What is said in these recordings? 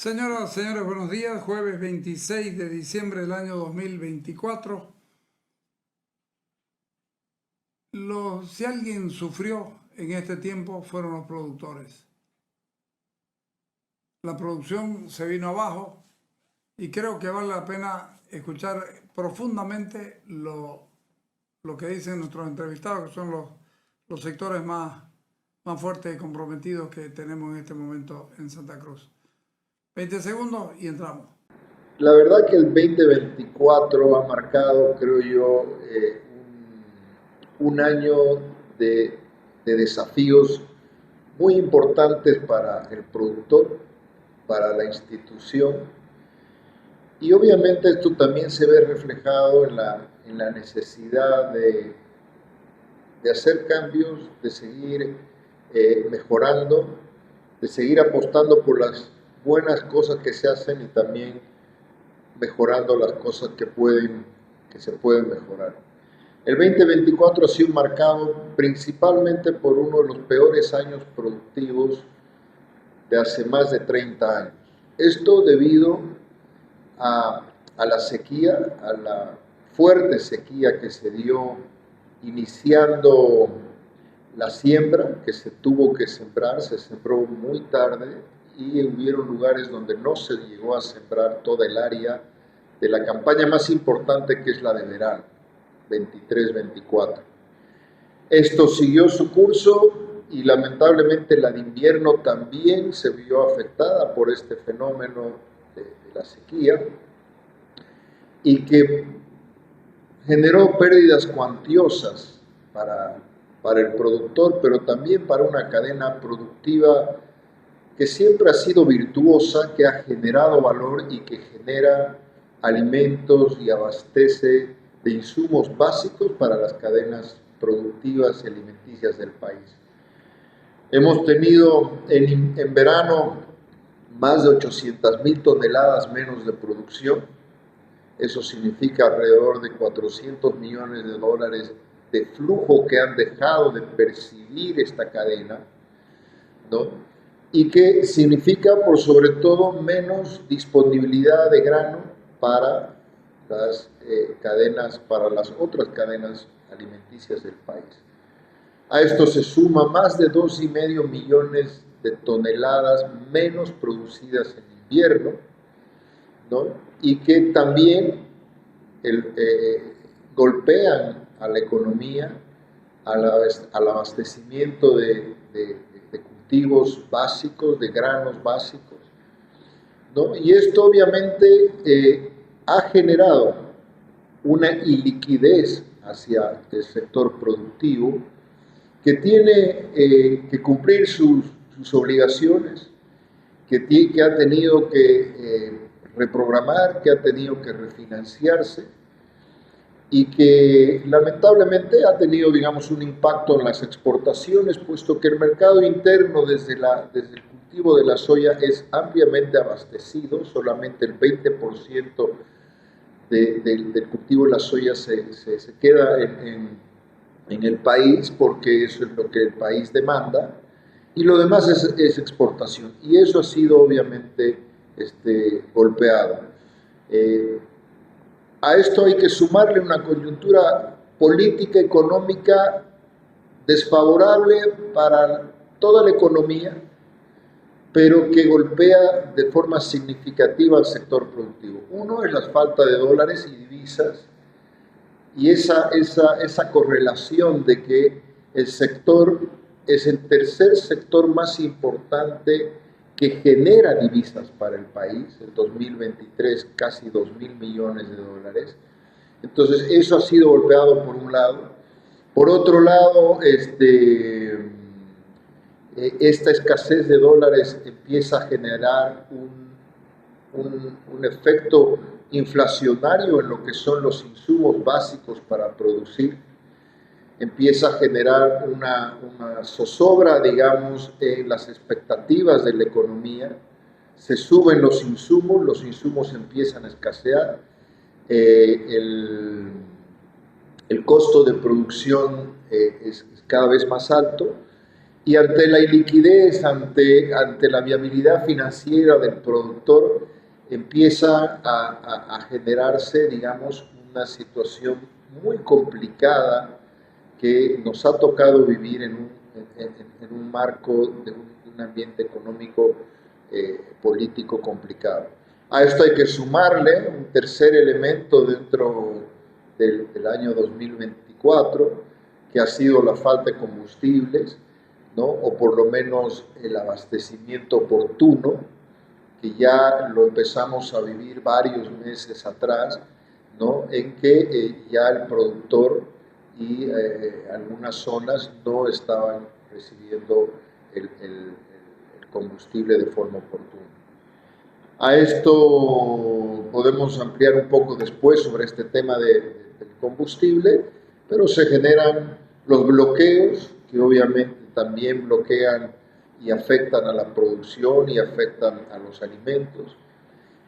Señoras, señores, buenos días. Jueves 26 de diciembre del año 2024. Si alguien sufrió en este tiempo fueron los productores. La producción se vino abajo y creo que vale la pena escuchar profundamente lo que dicen nuestros entrevistados, que son los sectores más fuertes y comprometidos que tenemos en este momento en Santa Cruz. 20 segundos y entramos. La verdad que el 2024 ha marcado, creo yo, un año de desafíos muy importantes para el productor, para la institución, y obviamente esto también se ve reflejado en la necesidad de hacer cambios, de seguir mejorando, de seguir apostando por las buenas cosas que se hacen y también mejorando las cosas que se pueden mejorar. El 2024 ha sido marcado principalmente por uno de los peores años productivos de hace más de 30 años. Esto debido a la sequía, a la fuerte sequía que se dio iniciando la siembra, que se tuvo que sembrar, se sembró muy tarde y hubieron lugares donde no se llegó a sembrar toda el área de la campaña más importante, que es la de verano, 23-24. Esto siguió su curso y lamentablemente la de invierno también se vio afectada por este fenómeno de la sequía y que generó pérdidas cuantiosas para el productor, pero también para una cadena productiva que siempre ha sido virtuosa, que ha generado valor y que genera alimentos y abastece de insumos básicos para las cadenas productivas y alimenticias del país. Hemos tenido en verano más de 800,000 toneladas menos de producción. Eso significa alrededor de 400 millones de dólares de flujo que han dejado de percibir esta cadena, ¿no? Y que significa, por sobre todo, menos disponibilidad de grano para las para las otras cadenas alimenticias del país. A esto se suma más de 2,5 millones de toneladas menos producidas en invierno, ¿no? Y que también golpean a la economía, al abastecimiento de cultivos básicos, de granos básicos, ¿no? Y esto obviamente ha generado una iliquidez hacia el sector productivo que tiene que cumplir sus obligaciones, que ha tenido que reprogramar, que ha tenido que refinanciarse y que lamentablemente ha tenido, digamos, un impacto en las exportaciones, puesto que el mercado interno desde el cultivo de la soya es ampliamente abastecido. Solamente el 20% del cultivo de la soya se queda en el país, porque eso es lo que el país demanda, y lo demás es exportación, y eso ha sido obviamente golpeado. A esto hay que sumarle una coyuntura política, económica desfavorable para toda la economía, pero que golpea de forma significativa al sector productivo. Uno es la falta de dólares y divisas, y esa correlación de que el sector es el tercer sector más importante que genera divisas para el país. En 2023 casi 2,000 millones de dólares. Entonces eso ha sido golpeado por un lado. Por otro lado, esta escasez de dólares empieza a generar un efecto inflacionario en lo que son los insumos básicos para producir. Empieza a generar una zozobra, digamos, en las expectativas de la economía. Se suben los insumos empiezan a escasear, el costo de producción es cada vez más alto, y ante la iliquidez, ante la viabilidad financiera del productor, empieza a generarse, digamos, una situación muy complicada que nos ha tocado vivir en un marco de un ambiente económico político complicado. A esto hay que sumarle un tercer elemento dentro del año 2024, que ha sido la falta de combustibles, ¿no? O por lo menos el abastecimiento oportuno, que ya lo empezamos a vivir varios meses atrás, ¿no? En que ya el productor y algunas zonas no estaban recibiendo el combustible de forma oportuna. A esto podemos ampliar un poco después sobre este tema del combustible, pero se generan los bloqueos, que obviamente también bloquean y afectan a la producción y afectan a los alimentos.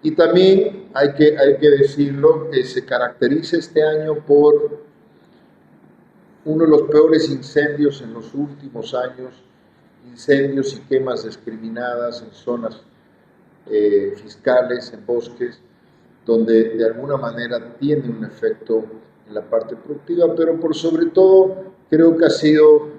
Y también hay que decirlo, que se caracteriza este año por uno de los peores incendios en los últimos años, incendios y quemas discriminadas en zonas fiscales, en bosques, donde de alguna manera tiene un efecto en la parte productiva, pero por sobre todo creo que ha sido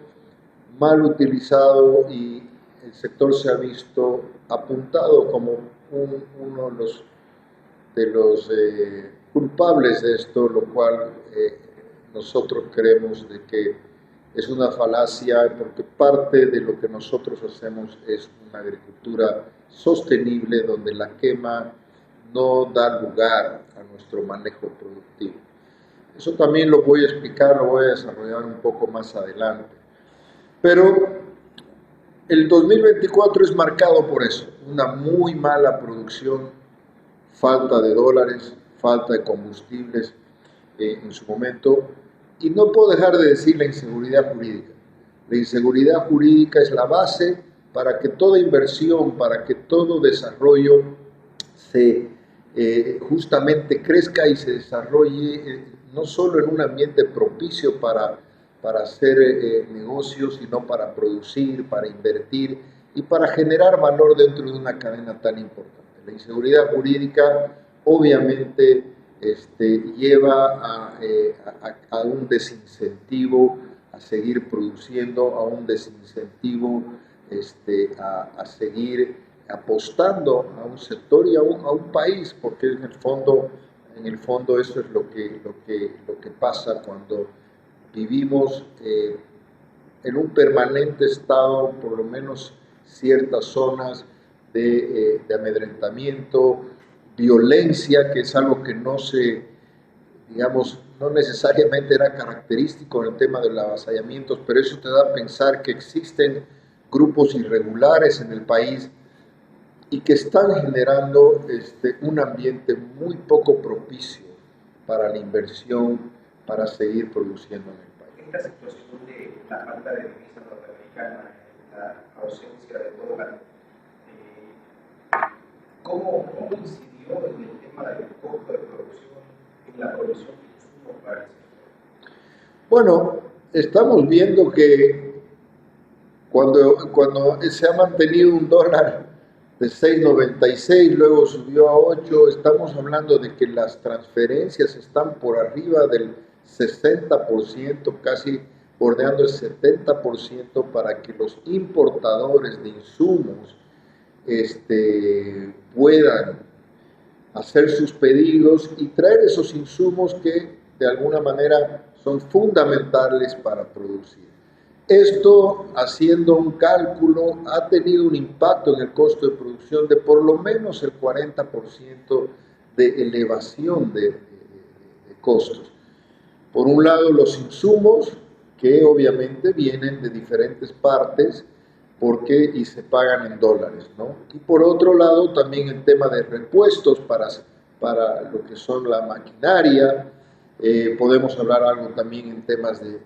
mal utilizado y el sector se ha visto apuntado como uno de los culpables de esto, lo cual nosotros creemos de que es una falacia, porque parte de lo que nosotros hacemos es una agricultura sostenible, donde la quema no da lugar a nuestro manejo productivo. Eso también lo voy a explicar, lo voy a desarrollar un poco más adelante. Pero el 2024 es marcado por eso, una muy mala producción, falta de dólares, falta de combustibles en su momento, y no puedo dejar de decir la inseguridad jurídica. La inseguridad jurídica es la base para que toda inversión, para que todo desarrollo se justamente crezca y se desarrolle no solo en un ambiente propicio para hacer negocios, sino para producir, para invertir y para generar valor dentro de una cadena tan importante. La inseguridad jurídica obviamente lleva a un desincentivo a seguir produciendo, a un desincentivo a seguir apostando a un sector y a un país, porque en el fondo eso es lo que pasa cuando vivimos en un permanente estado, por lo menos ciertas zonas de amedrentamiento, violencia, que es algo que no necesariamente era característico en el tema de los avasallamientos, pero eso te da a pensar que existen grupos irregulares en el país y que están generando un ambiente muy poco propicio para la inversión, para seguir produciendo en el país. Esta situación de la falta de divisa norteamericana, la ausencia de dólar, ¿cómo incidió en el tema del costo de producción, en la producción de insumos para el sector? Bueno, estamos viendo que cuando se ha mantenido un dólar de 6.96, luego subió a 8, estamos hablando de que las transferencias están por arriba del 60%, casi bordeando el 70%, para que los importadores de insumos puedan hacer sus pedidos y traer esos insumos que de alguna manera son fundamentales para producir. Esto, haciendo un cálculo, ha tenido un impacto en el costo de producción de por lo menos el 40% de elevación de costos. Por un lado, los insumos, que obviamente vienen de diferentes partes y se pagan en dólares, ¿no? Y por otro lado, también el tema de repuestos para lo que son la maquinaria. Podemos hablar algo también en temas de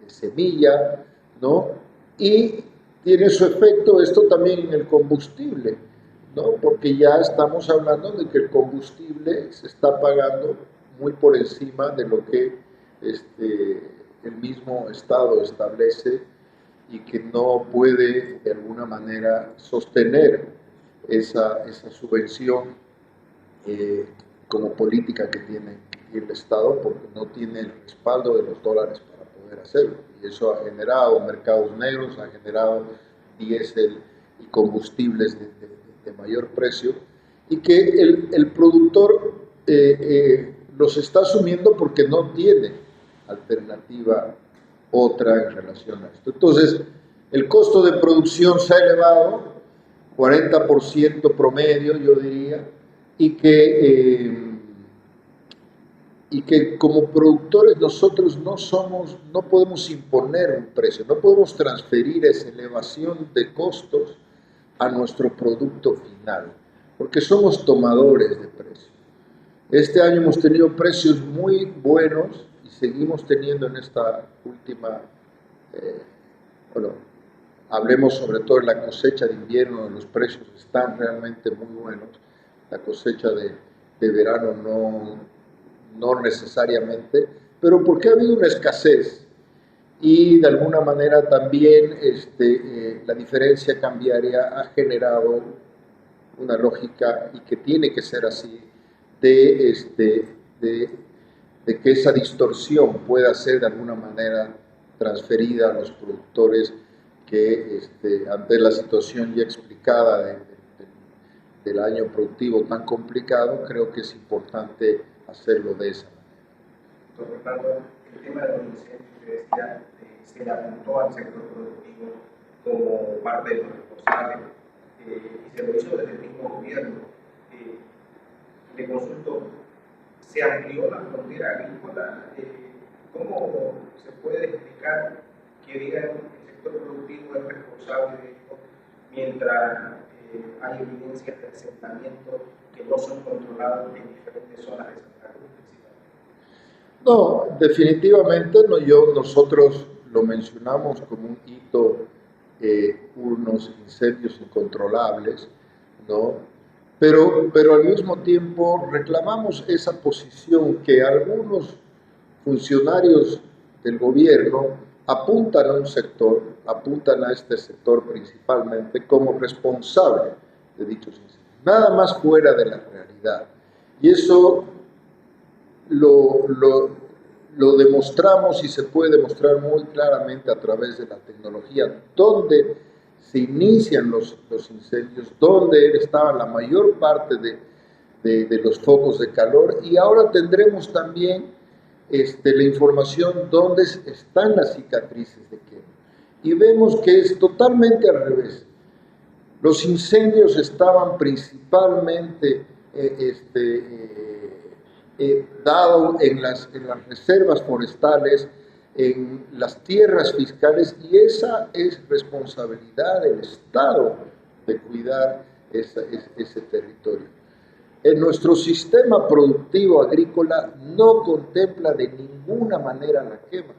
semilla, ¿no? Y tiene su efecto esto también en el combustible, ¿no? Porque ya estamos hablando de que el combustible se está pagando muy por encima de lo que el mismo Estado establece y que no puede de alguna manera sostener esa subvención como política que tiene el Estado, porque no tiene el respaldo de los dólares para poder hacerlo. Y eso ha generado mercados negros, ha generado diésel y combustibles de mayor precio, y que el productor los está asumiendo porque no tiene alternativa otra en relación a esto. Entonces, el costo de producción se ha elevado, 40% promedio, yo diría, y que como productores nosotros no podemos imponer un precio, no podemos transferir esa elevación de costos a nuestro producto final, porque somos tomadores de precios. Este año hemos tenido precios muy buenos y seguimos teniendo en esta última, hablemos sobre todo de la cosecha de invierno, los precios están realmente muy buenos, la cosecha de verano no necesariamente, pero porque ha habido una escasez y de alguna manera también la diferencia cambiaria ha generado una lógica, y que tiene que ser así, de que esa distorsión pueda ser de alguna manera transferida a los productores que ante la situación ya explicada del año productivo tan complicado, creo que es importante hacerlo de esa manera. Doctor Fernando, el tema de los incendios que decía, se le apuntó al sector productivo como parte de los responsables y se lo hizo desde el mismo gobierno. Le consulto, ¿se amplió la frontera agrícola? ¿Cómo se puede explicar que digan que el sector productivo es responsable de esto mientras hay evidencias de asentamiento que no son controladas en diferentes zonas de Santa Cruz principalmente? No, definitivamente no, nosotros lo mencionamos como un hito, unos incendios incontrolables, ¿no? Pero al mismo tiempo reclamamos esa posición que algunos funcionarios del gobierno apuntan a un sector, apuntan a este sector principalmente como responsable de dichos incendios, nada más fuera de la realidad. Y eso lo demostramos, y se puede demostrar muy claramente a través de la tecnología, donde se inician los incendios, donde estaba la mayor parte de los focos de calor, y ahora tendremos también la información donde están las cicatrices de quema. Y vemos que es totalmente al revés. Los incendios estaban principalmente dado en las reservas forestales, en las tierras fiscales, y esa es responsabilidad del Estado de cuidar ese territorio. En nuestro sistema productivo agrícola no contempla de ninguna manera la quema.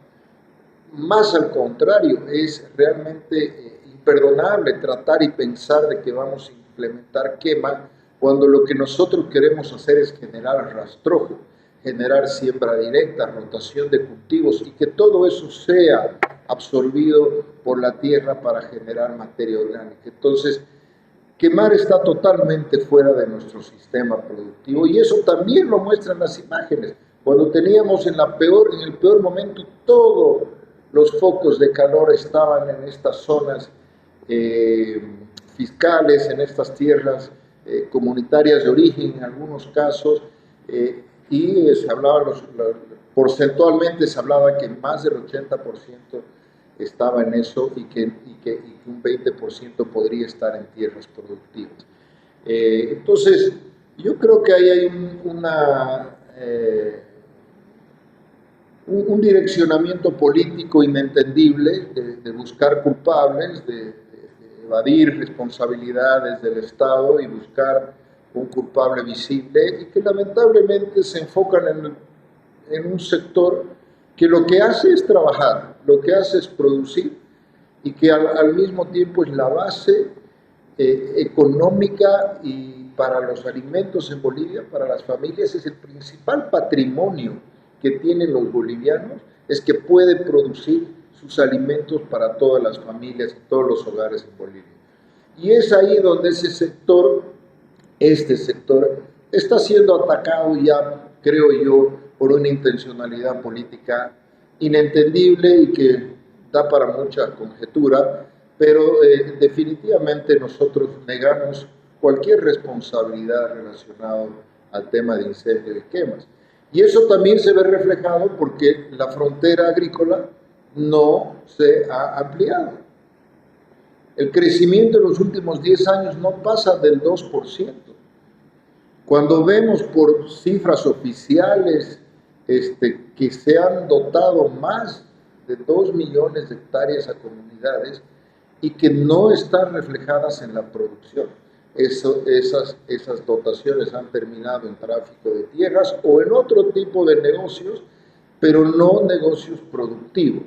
Más al contrario, es realmente imperdonable tratar y pensar de que vamos a implementar quema cuando lo que nosotros queremos hacer es generar rastrojo, generar siembra directa, rotación de cultivos, y que todo eso sea absorbido por la tierra para generar materia orgánica. Entonces, quemar está totalmente fuera de nuestro sistema productivo, y eso también lo muestran las imágenes. Cuando teníamos en el peor momento, todos los focos de calor estaban en estas zonas fiscales, en estas tierras comunitarias de origen en algunos casos, y se hablaba, porcentualmente se hablaba que más del 80% estaba en eso, y que un 20% podría estar en tierras productivas. Entonces, yo creo que ahí hay un direccionamiento político inentendible de buscar culpables, de evadir responsabilidades del Estado y buscar un culpable visible, y que lamentablemente se enfocan en un sector que lo que hace es trabajar, lo que hace es producir, y que al mismo tiempo es la base económica, y para los alimentos en Bolivia, para las familias, es el principal patrimonio que tienen los bolivianos, es que pueden producir sus alimentos para todas las familias y todos los hogares en Bolivia. Y es ahí donde este sector está siendo atacado ya, creo yo, por una intencionalidad política inentendible y que da para mucha conjetura, pero definitivamente nosotros negamos cualquier responsabilidad relacionada al tema de incendios y quemas. Y eso también se ve reflejado porque la frontera agrícola no se ha ampliado. El crecimiento en los últimos 10 años no pasa del 2%. Cuando vemos por cifras oficiales que se han dotado más de 2 millones de hectáreas a comunidades y que no están reflejadas en la producción. Esas dotaciones han terminado en tráfico de tierras o en otro tipo de negocios, pero no negocios productivos,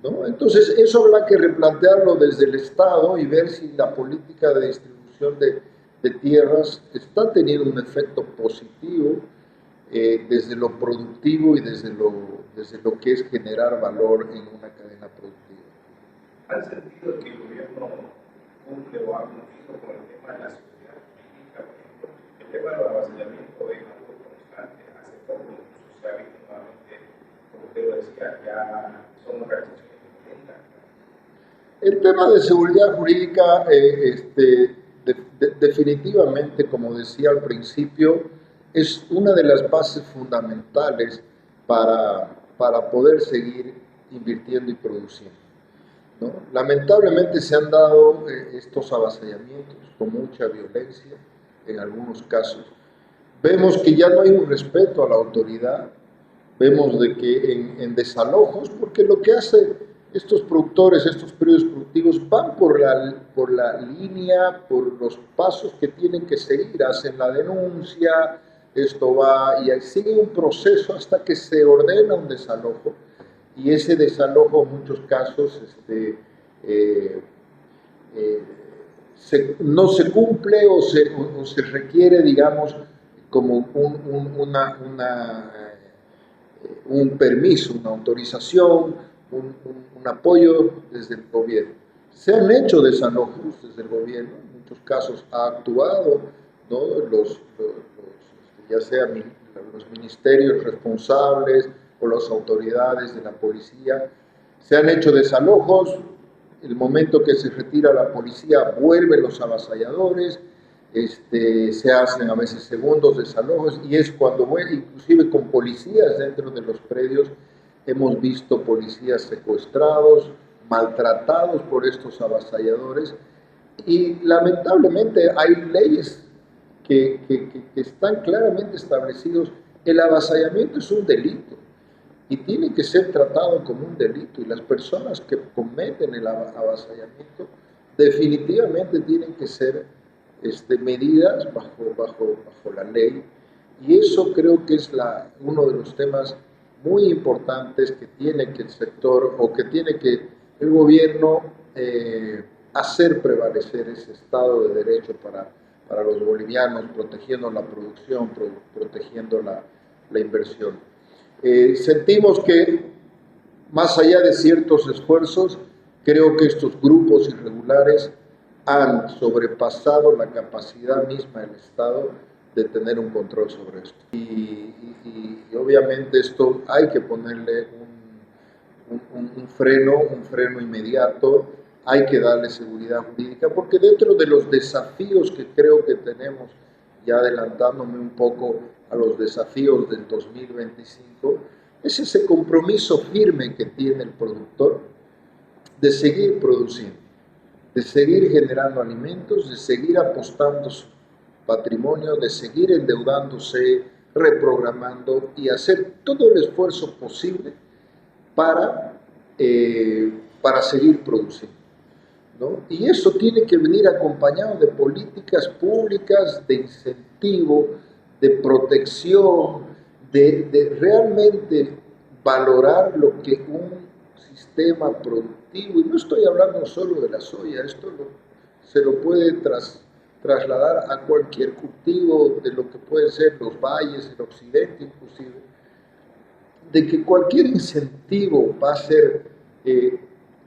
¿no? Entonces, eso habrá que replantearlo desde el Estado y ver si la política de distribución de tierras está teniendo un efecto positivo desde lo productivo y desde lo que es generar valor en una cadena productiva. ¿Han sentido que el gobierno cumple o ha cumplido con el tema de la seguridad jurídica? Por ejemplo, el tema del avasallamiento es algo constante. Hace poco incluso se ha visto nuevamente, como usted lo decía, ya son organizaciones violentas. El tema de seguridad jurídica, definitivamente, como decía al principio, es una de las bases fundamentales para poder seguir invirtiendo y produciendo, ¿no? Lamentablemente se han dado estos avasallamientos con mucha violencia en algunos casos. Vemos que ya no hay un respeto a la autoridad, vemos de que en desalojos, porque lo que hacen estos productores, estos periodos productivos, van por la línea, por los pasos que tienen que seguir, hacen la denuncia, esto va y sigue un proceso hasta que se ordena un desalojo, y ese desalojo en muchos casos no se cumple o se requiere, digamos, como un permiso, una autorización, un apoyo desde el gobierno. Se han hecho desalojos desde el gobierno, en muchos casos ha actuado, ¿no? Ya sea los ministerios responsables o las autoridades de la policía. Se han hecho desalojos, el momento que se retira la policía vuelven los avasalladores, se hacen a veces segundos desalojos y es cuando vuelve, inclusive con policías dentro de los predios, hemos visto policías secuestrados, maltratados por estos avasalladores y lamentablemente hay leyes que están claramente establecidos. El avasallamiento es un delito y tiene que ser tratado como un delito y las personas que cometen el avasallamiento definitivamente tienen que ser medidas bajo la ley, y eso creo que es uno de los temas muy importantes que tiene que el sector o que tiene que el gobierno hacer prevalecer ese Estado de Derecho para los bolivianos, protegiendo la producción, protegiendo la inversión. Sentimos que más allá de ciertos esfuerzos, creo que estos grupos irregulares han sobrepasado la capacidad misma del Estado de tener un control sobre esto. Y obviamente esto hay que ponerle un freno inmediato, hay que darle seguridad jurídica, porque dentro de los desafíos que creo que tenemos, ya adelantándome un poco a los desafíos del 2025, es ese compromiso firme que tiene el productor de seguir produciendo, de seguir generando alimentos, de seguir apostando su patrimonio, de seguir endeudándose, reprogramando y hacer todo el esfuerzo posible para seguir produciendo, ¿no? Y eso tiene que venir acompañado de políticas públicas, de incentivo, de protección, de realmente valorar lo que un sistema productivo, y no estoy hablando solo de la soya, esto se lo puede trasladar a cualquier cultivo de lo que pueden ser los valles, el occidente inclusive, de que cualquier incentivo va a ser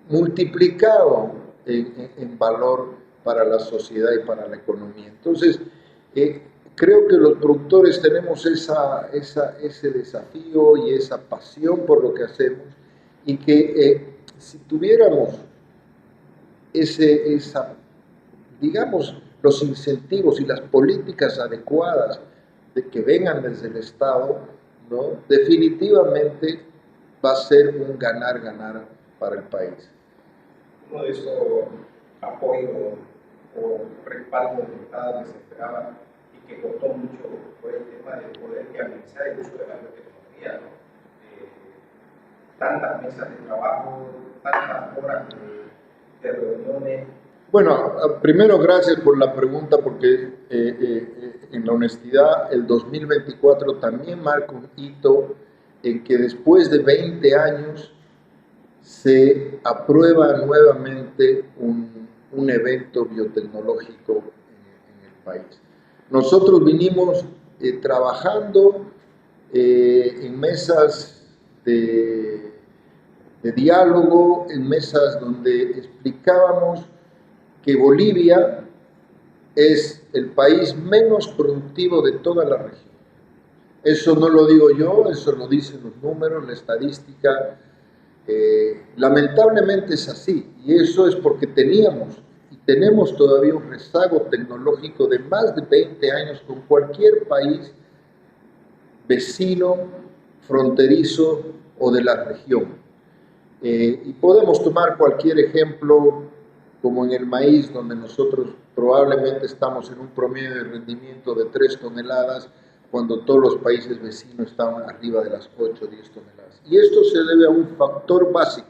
multiplicado en valor para la sociedad y para la economía. Entonces, creo que los productores tenemos ese desafío y esa pasión por lo que hacemos, y que si tuviéramos digamos, los incentivos y las políticas adecuadas de que vengan desde el Estado, ¿no?, definitivamente va a ser un ganar-ganar para el país. Uno de esos apoyos o respaldos que Estado se esperaba y que costó mucho fue el tema de poder viabilizar el uso de la biotecnología, ¿no? Tantas mesas de trabajo, tantas horas de reuniones. Bueno, primero gracias por la pregunta, porque en la honestidad el 2024 también marca un hito en que después de 20 años se aprueba nuevamente un evento biotecnológico en el país. Nosotros vinimos trabajando en mesas de diálogo, en mesas donde explicábamos que Bolivia es el país menos productivo de toda la región. Eso no lo digo yo, eso lo dicen los números, la estadística. Lamentablemente es así, y eso es porque teníamos y tenemos todavía un rezago tecnológico de más de 20 años con cualquier país vecino, fronterizo o de la región. Y podemos tomar cualquier ejemplo, como en el maíz, donde nosotros probablemente estamos en un promedio de rendimiento de 3 toneladas, cuando todos los países vecinos estaban arriba de las 8 o 10 toneladas. Y esto se debe a un factor básico,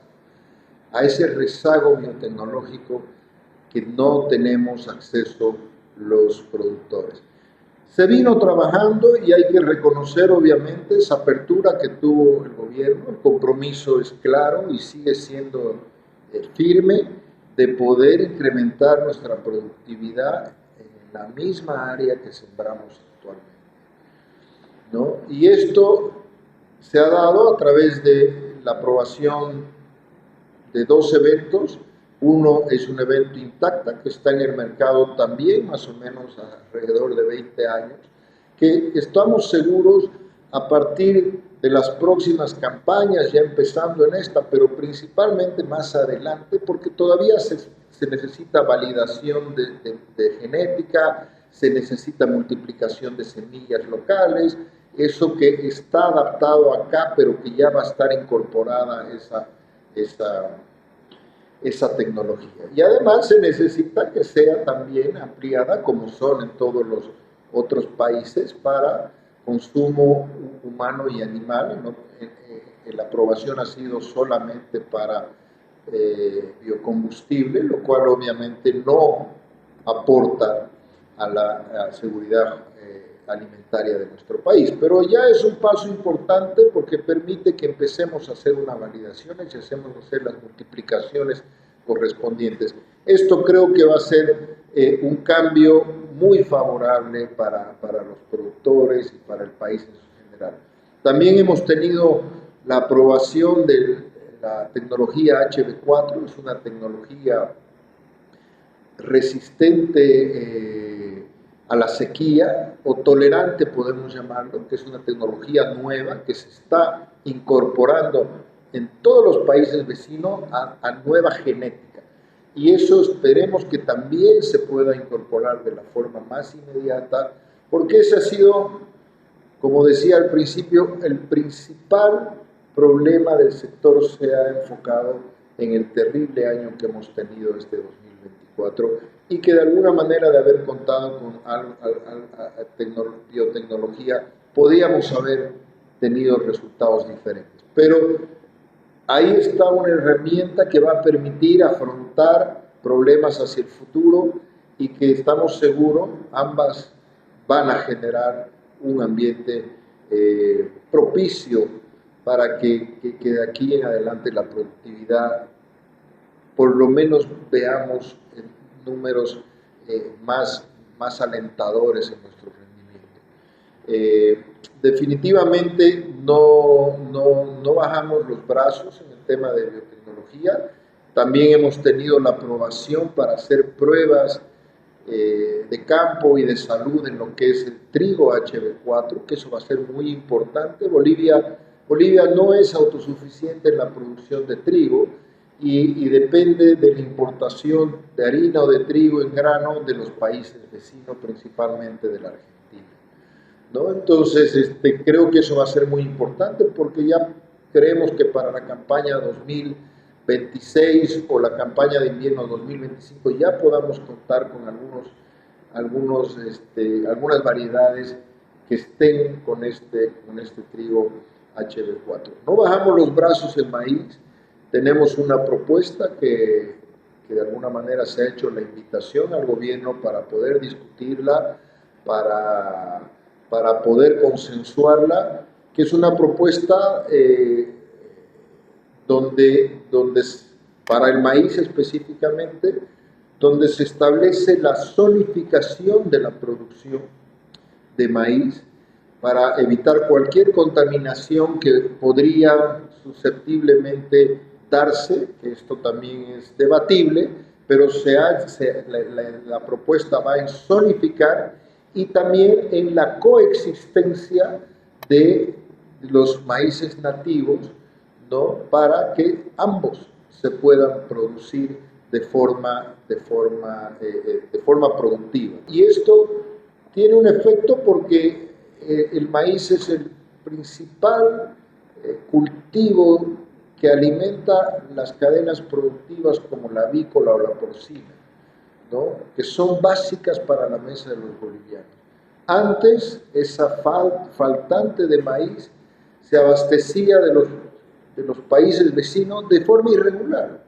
a ese rezago biotecnológico que no tenemos acceso los productores. Se vino trabajando y hay que reconocer obviamente esa apertura que tuvo el gobierno. El compromiso es claro y sigue siendo firme de poder incrementar nuestra productividad en la misma área que sembramos actualmente, ¿no? Y esto se ha dado a través de la aprobación de 2 eventos. Uno es un evento Intacta, que está en el mercado también más o menos alrededor de 20 años, que estamos seguros a partir de las próximas campañas, ya empezando en esta, pero principalmente más adelante, porque todavía se necesita validación de genética, se necesita multiplicación de semillas locales, eso que está adaptado acá, pero que ya va a estar incorporada esa tecnología. Y además se necesita que sea también ampliada, como son en todos los otros países, para consumo humano y animal, ¿no? La aprobación ha sido solamente para biocombustible, lo cual obviamente no aporta a la seguridad alimentaria de nuestro país, pero ya es un paso importante porque permite que empecemos a hacer una validación y hacemos hacer las multiplicaciones correspondientes. Esto creo que va a ser un cambio muy favorable para los productores y para el país en general. También hemos tenido la aprobación de la tecnología HB4, es una tecnología resistente a la sequía, o tolerante podemos llamarlo, que es una tecnología nueva que se está incorporando en todos los países vecinos a nueva genética. Y eso esperemos que también se pueda incorporar de la forma más inmediata, porque ese ha sido, como decía al principio, el principal problema del sector. Se ha enfocado en el terrible año que hemos tenido este 2024, y que de alguna manera, de haber contado con biotecnología, podíamos haber tenido resultados diferentes. Pero ahí está una herramienta que va a permitir afrontar problemas hacia el futuro, y que estamos seguros ambas van a generar un ambiente propicio para que de aquí en adelante la productividad, por lo menos veamos números más alentadores en nuestro rendimiento. Definitivamente no bajamos los brazos en el tema de biotecnología. tecnología. También hemos tenido la aprobación para hacer pruebas de campo y de salud en lo que es el trigo HB4, que eso va a ser muy importante. Bolivia no es autosuficiente en la producción de trigo y depende de la importación de harina o de trigo en grano de los países vecinos, principalmente de la Argentina, ¿no? Entonces, creo que eso va a ser muy importante porque ya creemos que para la campaña 2026 o la campaña de invierno 2025 ya podamos contar con algunas variedades que estén con este trigo HB4. No bajamos los brazos en maíz. Tenemos una propuesta que de alguna manera se ha hecho la invitación al gobierno para poder discutirla, para poder consensuarla, que es una propuesta donde para el maíz específicamente, donde se establece la zonificación de la producción de maíz para evitar cualquier contaminación que podría susceptiblemente darse, que esto también es debatible, pero la propuesta va en zonificar y también en la coexistencia de los maíces nativos, ¿no? Para que ambos se puedan producir de forma productiva. Y esto tiene un efecto porque el maíz es el principal cultivo que alimenta las cadenas productivas como la avícola o la porcina, ¿no? Que son básicas para la mesa de los bolivianos. Antes, esa faltante de maíz se abastecía de los países vecinos de forma irregular,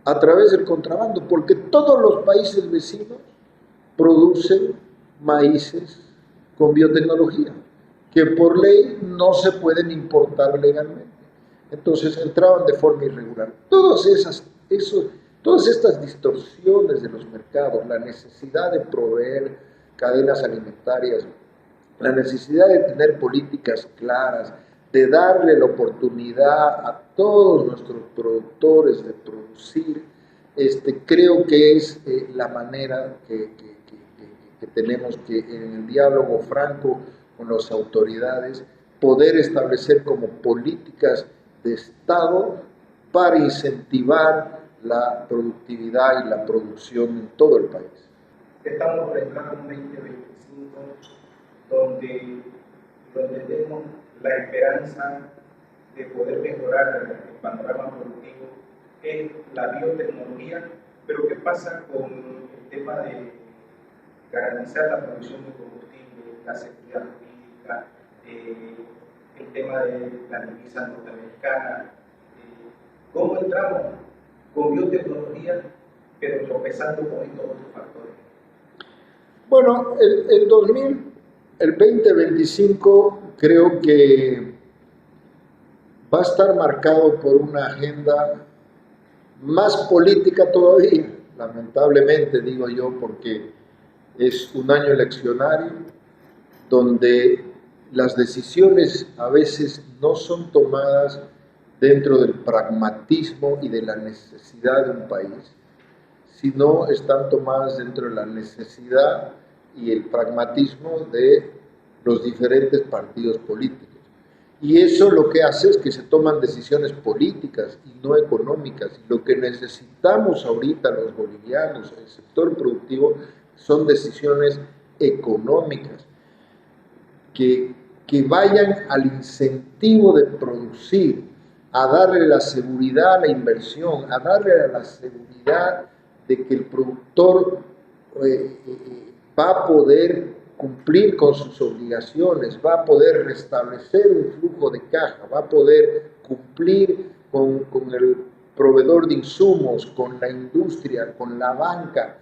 a través del contrabando, porque todos los países vecinos producen maíces con biotecnología, que por ley no se pueden importar legalmente. Entonces entraban de forma irregular. Todas estas distorsiones de los mercados, la necesidad de proveer cadenas alimentarias, la necesidad de tener políticas claras, de darle la oportunidad a todos nuestros productores de producir, creo que es la manera que tenemos que, en el diálogo franco con las autoridades, poder establecer como políticas de Estado para incentivar la productividad y la producción en todo el país. Estamos por entrar a un 2025 donde tenemos la esperanza de poder mejorar el panorama productivo en la biotecnología, pero ¿qué pasa con el tema de garantizar la producción de combustible, la seguridad jurídica, el tema de la divisa norteamericana? ¿Cómo entramos con biotecnología, pero tropezando con estos otros factores? Bueno, el 2025 creo que va a estar marcado por una agenda más política todavía, lamentablemente digo yo, porque es un año eleccionario donde las decisiones a veces no son tomadas dentro del pragmatismo y de la necesidad de un país, sino están tomadas dentro de la necesidad y el pragmatismo de los diferentes partidos políticos. Y eso lo que hace es que se toman decisiones políticas y no económicas. Y lo que necesitamos ahorita los bolivianos, el sector productivo, son decisiones económicas que vayan al incentivo de producir, a darle la seguridad a la inversión, a darle la seguridad de que el productor va a poder cumplir con sus obligaciones, va a poder restablecer un flujo de caja, va a poder cumplir con el proveedor de insumos, con la industria, con la banca,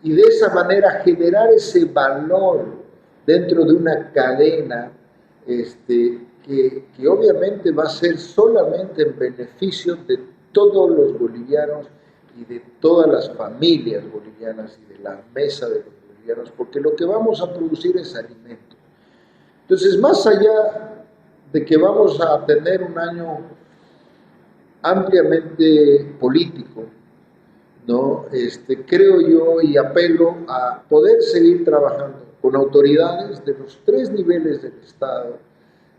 y de esa manera generar ese valor dentro de una cadena que obviamente va a ser solamente en beneficio de todos los bolivianos y de todas las familias bolivianas y de la mesa de los bolivianos, porque lo que vamos a producir es alimento. Entonces, más allá de que vamos a tener un año ampliamente político, ¿no? Creo yo y apelo a poder seguir trabajando con autoridades de los 3 niveles del Estado,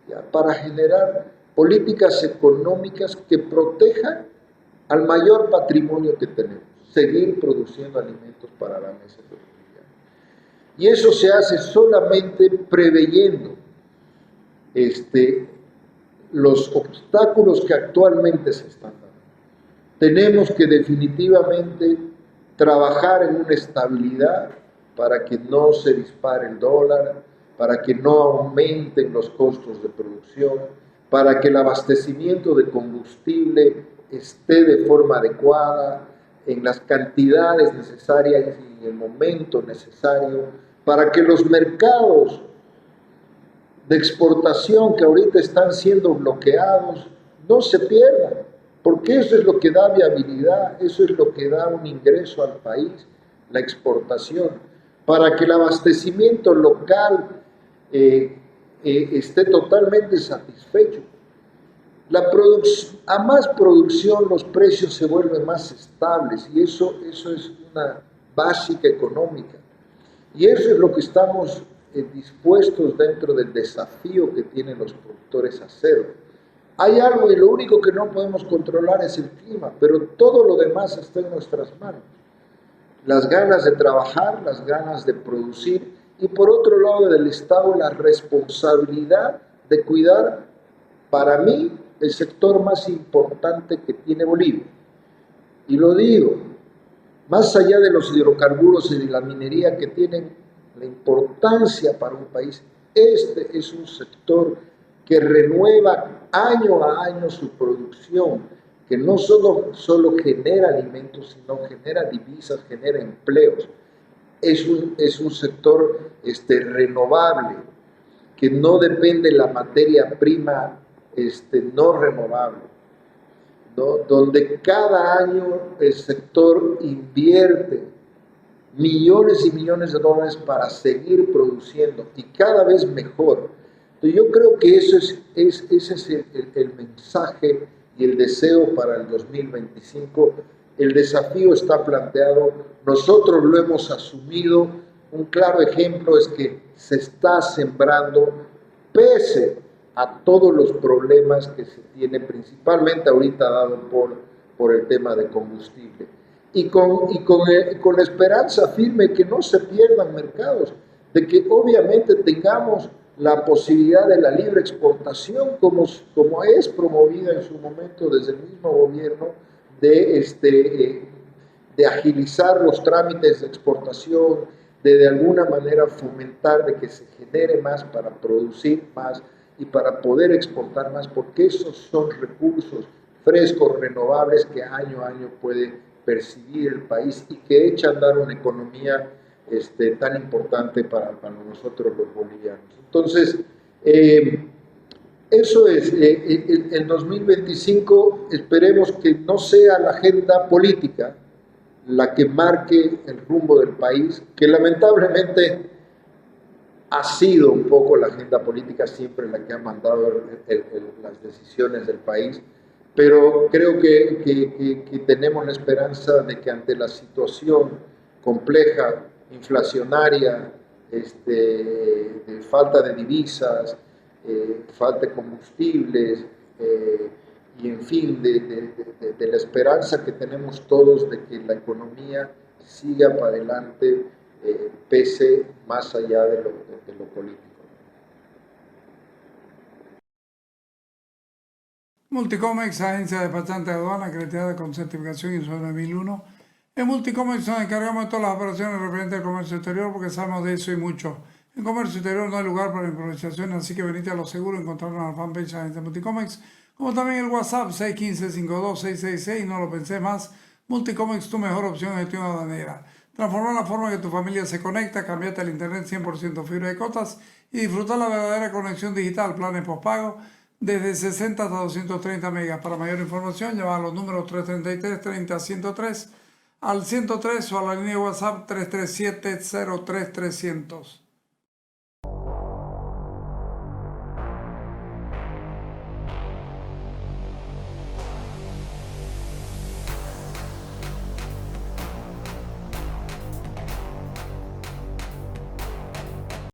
¿ya? Para generar políticas económicas que protejan al mayor patrimonio que tenemos, seguir produciendo alimentos para la mesa cotidiana. Y eso se hace solamente preveyendo los obstáculos que actualmente se están dando. Tenemos que definitivamente trabajar en una estabilidad para que no se dispare el dólar, para que no aumenten los costos de producción, para que el abastecimiento de combustible esté de forma adecuada, en las cantidades necesarias y en el momento necesario, para que los mercados de exportación que ahorita están siendo bloqueados no se pierdan, porque eso es lo que da viabilidad, eso es lo que da un ingreso al país, la exportación, para que el abastecimiento local esté totalmente satisfecho. A más producción los precios se vuelven más estables y eso es una básica económica. Y eso es lo que estamos dispuestos dentro del desafío que tienen los productores a hacer. Hay algo y lo único que no podemos controlar es el clima, pero todo lo demás está en nuestras manos. Las ganas de trabajar, las ganas de producir y por otro lado del Estado la responsabilidad de cuidar, para mí, el sector más importante que tiene Bolivia. Y lo digo, más allá de los hidrocarburos y de la minería que tienen la importancia para un país, este es un sector que renueva año a año su producción, que no solo genera alimentos, sino genera divisas, genera empleos. Es un sector renovable, que no depende de la materia prima no renovable, ¿no? Donde cada año el sector invierte millones y millones de dólares para seguir produciendo y cada vez mejor. Entonces yo creo que ese es el mensaje y el deseo para el 2025. El desafío está planteado, nosotros lo hemos asumido. Un claro ejemplo es que se está sembrando pese a todos los problemas que se tiene, principalmente ahorita dado por el tema de combustible. Y con la esperanza firme que no se pierdan mercados, de que obviamente tengamos la posibilidad de la libre exportación, como es promovida en su momento desde el mismo gobierno, de agilizar los trámites de exportación, de alguna manera fomentar de que se genere más para producir más y para poder exportar más, porque esos son recursos frescos, renovables, que año a año puede percibir el país y que echa a andar una economía tan importante para nosotros los bolivianos. Entonces, eso es, el 2025 esperemos que no sea la agenda política la que marque el rumbo del país, que lamentablemente ha sido un poco la agenda política siempre la que ha mandado las decisiones del país, pero creo que tenemos la esperanza de que ante la situación compleja, inflacionaria, de falta de divisas, falta de combustibles, y en fin, de la esperanza que tenemos todos de que la economía siga para adelante, pese más allá de lo político. Multicomex, agencia despachante de aduana acreditada con certificación ISO 9001. En Multicomex nos encargamos de todas las operaciones referentes al comercio exterior porque sabemos de eso y mucho. En comercio exterior no hay lugar para improvisaciones, así que venite a lo seguro, encontrarnos en la fanpage de agencia Multicomex, como también el WhatsApp 615-52666, no lo pensé más. Multicomex, tu mejor opción de gestión aduanera. Transformar la forma en que tu familia se conecta, cambiate al internet 100% fibra de cotas y disfrutar la verdadera conexión digital, planes postpago desde 60 hasta 230 megas. Para mayor información, llama a los números 333-30-103 al 103 o a la línea de WhatsApp 337-03-300.